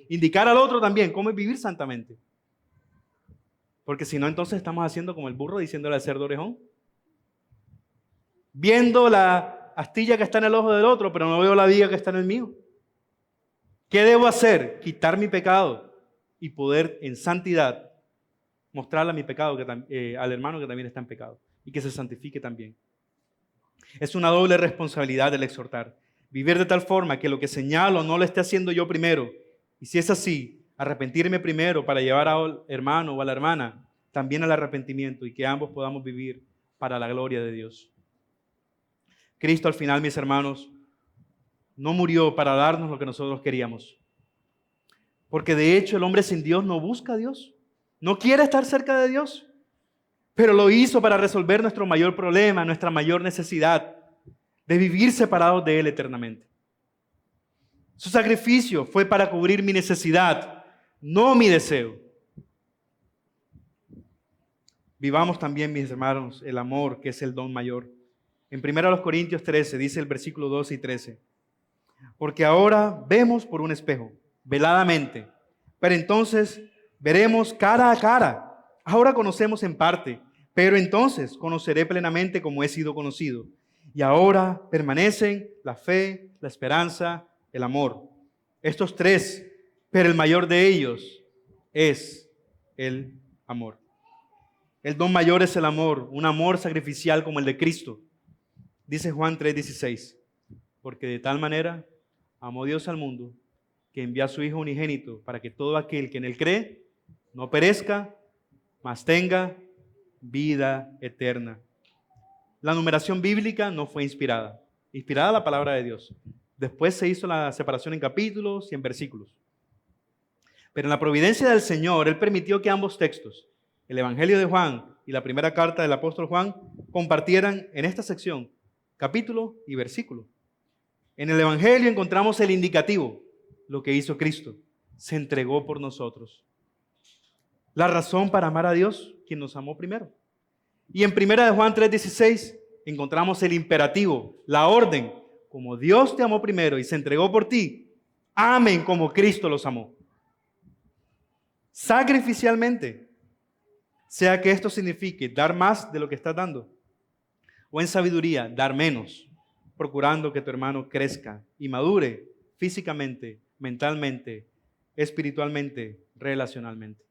indicar al otro también cómo es vivir santamente. Porque si no, entonces estamos haciendo como el burro diciéndole al cerdo orejón. Viendo la astilla que está en el ojo del otro, pero no veo la viga que está en el mío. ¿Qué debo hacer? Quitar mi pecado y poder en santidad mostrarle a mi pecado, al hermano que también está en pecado y que se santifique también. Es una doble responsabilidad el exhortar. Vivir de tal forma que lo que señalo no lo esté haciendo yo primero. Y si es así, arrepentirme primero para llevar al hermano o a la hermana también al arrepentimiento y que ambos podamos vivir para la gloria de Dios. Cristo al final, mis hermanos, no murió para darnos lo que nosotros queríamos. Porque de hecho el hombre sin Dios no busca a Dios. No quiere estar cerca de Dios. Pero lo hizo para resolver nuestro mayor problema, nuestra mayor necesidad de vivir separados de Él eternamente. Su sacrificio fue para cubrir mi necesidad, no mi deseo. Vivamos también, mis hermanos, el amor, que es el don mayor. En 1 Corintios 13 dice el versículo 12 y 13. Porque ahora vemos por un espejo, veladamente, pero entonces veremos cara a cara. Ahora conocemos en parte, pero entonces conoceré plenamente como he sido conocido. Y ahora permanecen la fe, la esperanza, el amor. Estos tres, pero el mayor de ellos es el amor. El don mayor es el amor, un amor sacrificial como el de Cristo. Dice Juan 3:16, porque de tal manera amó Dios al mundo que envió a su Hijo unigénito para que todo aquel que en él cree no perezca, mas tenga vida eterna. La numeración bíblica no fue inspirada. Inspirada la palabra de Dios. Después se hizo la separación en capítulos y en versículos. Pero en la providencia del Señor, Él permitió que ambos textos, el Evangelio de Juan y la primera carta del apóstol Juan, compartieran en esta sección capítulo y versículo. En el Evangelio encontramos el indicativo, lo que hizo Cristo. Se entregó por nosotros. La razón para amar a Dios, quien nos amó primero. Y en primera de Juan 3:16 encontramos el imperativo, la orden. Como Dios te amó primero y se entregó por ti, amen como Cristo los amó. Sacrificialmente, sea que esto signifique dar más de lo que estás dando, o en sabiduría, dar menos, procurando que tu hermano crezca y madure físicamente, mentalmente, espiritualmente, relacionalmente.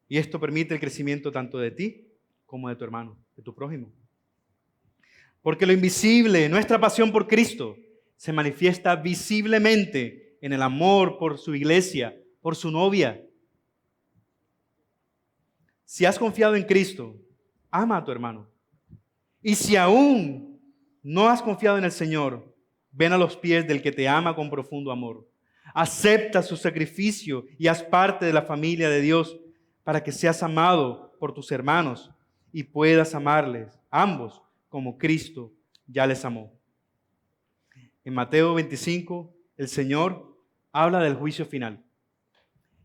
Y esto permite el crecimiento tanto de ti como de tu hermano, de tu prójimo. Porque lo invisible, nuestra pasión por Cristo, se manifiesta visiblemente en el amor por su iglesia, por su novia. Si has confiado en Cristo, ama a tu hermano. Y si aún no has confiado en el Señor, ven a los pies del que te ama con profundo amor. Acepta su sacrificio y haz parte de la familia de Dios para que seas amado por tus hermanos y puedas amarles ambos como Cristo ya les amó. En Mateo 25, el Señor habla del juicio final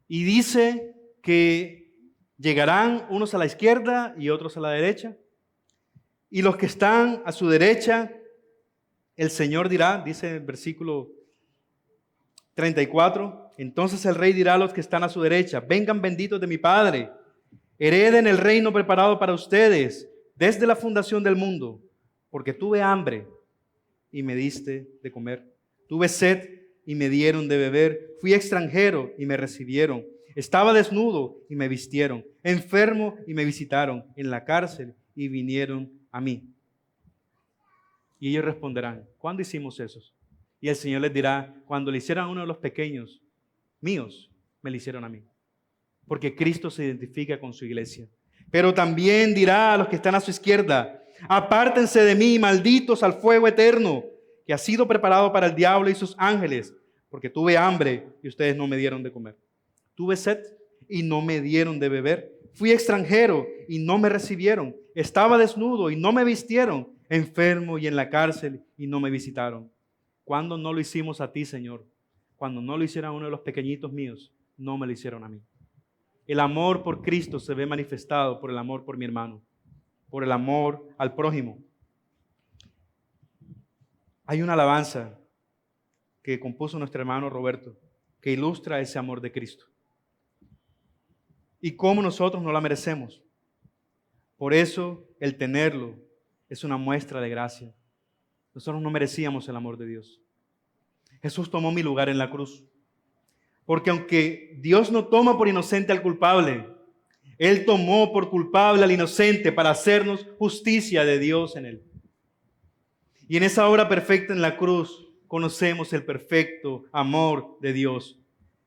y dice que llegarán unos a la izquierda y otros a la derecha. Y los que están a su derecha, el Señor dirá, dice el versículo 34, entonces el rey dirá a los que están a su derecha, vengan benditos de mi Padre, hereden el reino preparado para ustedes desde la fundación del mundo, porque tuve hambre y me diste de comer, tuve sed y me dieron de beber, fui extranjero y me recibieron, estaba desnudo y me vistieron, enfermo y me visitaron, en la cárcel y vinieron a mí. Y ellos responderán, ¿cuándo hicimos eso? Y el Señor les dirá, cuando le hicieron a uno de los pequeños míos, me lo hicieron a mí. Porque Cristo se identifica con su iglesia. Pero también dirá a los que están a su izquierda, apártense de mí, malditos, al fuego eterno, que ha sido preparado para el diablo y sus ángeles, porque tuve hambre y ustedes no me dieron de comer. Tuve sed y no me dieron de beber. Fui extranjero y no me recibieron. Estaba desnudo y no me vistieron. Enfermo y en la cárcel y no me visitaron. ¿Cuándo no lo hicimos a ti, Señor? Cuando no lo hicieron a uno de los pequeñitos míos, no me lo hicieron a mí. El amor por Cristo se ve manifestado por el amor por mi hermano, por el amor al prójimo. Hay una alabanza que compuso nuestro hermano Roberto que ilustra ese amor de Cristo. Y cómo nosotros no la merecemos. Por eso el tenerlo es una muestra de gracia. Nosotros no merecíamos el amor de Dios. Jesús tomó mi lugar en la cruz. Porque aunque Dios no toma por inocente al culpable, Él tomó por culpable al inocente para hacernos justicia de Dios en Él. Y en esa obra perfecta en la cruz conocemos el perfecto amor de Dios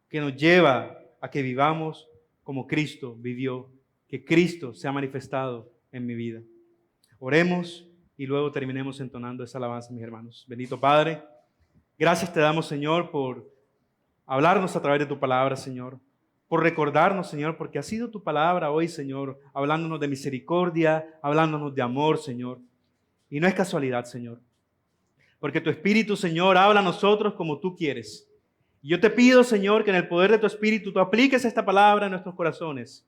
que nos lleva a que vivamos como Cristo vivió, que Cristo se ha manifestado en mi vida. Oremos y luego terminemos entonando esa alabanza, mis hermanos. Bendito Padre, gracias te damos, Señor, por hablarnos a través de tu palabra, Señor, por recordarnos, Señor, porque ha sido tu palabra hoy, Señor, hablándonos de misericordia, hablándonos de amor, Señor. Y no es casualidad, Señor, porque tu Espíritu, Señor, habla a nosotros como tú quieres. Y yo te pido, Señor, que en el poder de tu Espíritu tú apliques esta palabra en nuestros corazones,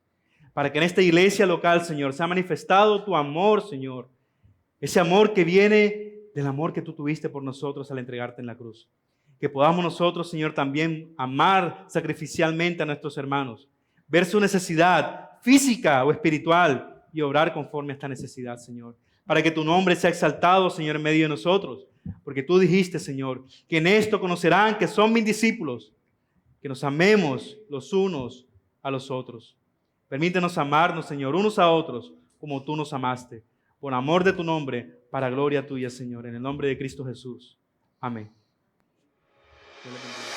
para que en esta iglesia local, Señor, sea manifestado tu amor, Señor, ese amor que viene del amor que tú tuviste por nosotros al entregarte en la cruz. Que podamos nosotros, Señor, también amar sacrificialmente a nuestros hermanos, ver su necesidad física o espiritual y obrar conforme a esta necesidad, Señor. Para que tu nombre sea exaltado, Señor, en medio de nosotros. Porque tú dijiste, Señor, que en esto conocerán que son mis discípulos, que nos amemos los unos a los otros. Permítenos amarnos, Señor, unos a otros, como tú nos amaste, por amor de tu nombre, para gloria tuya, Señor, en el nombre de Cristo Jesús. Amén. Dios le bendiga.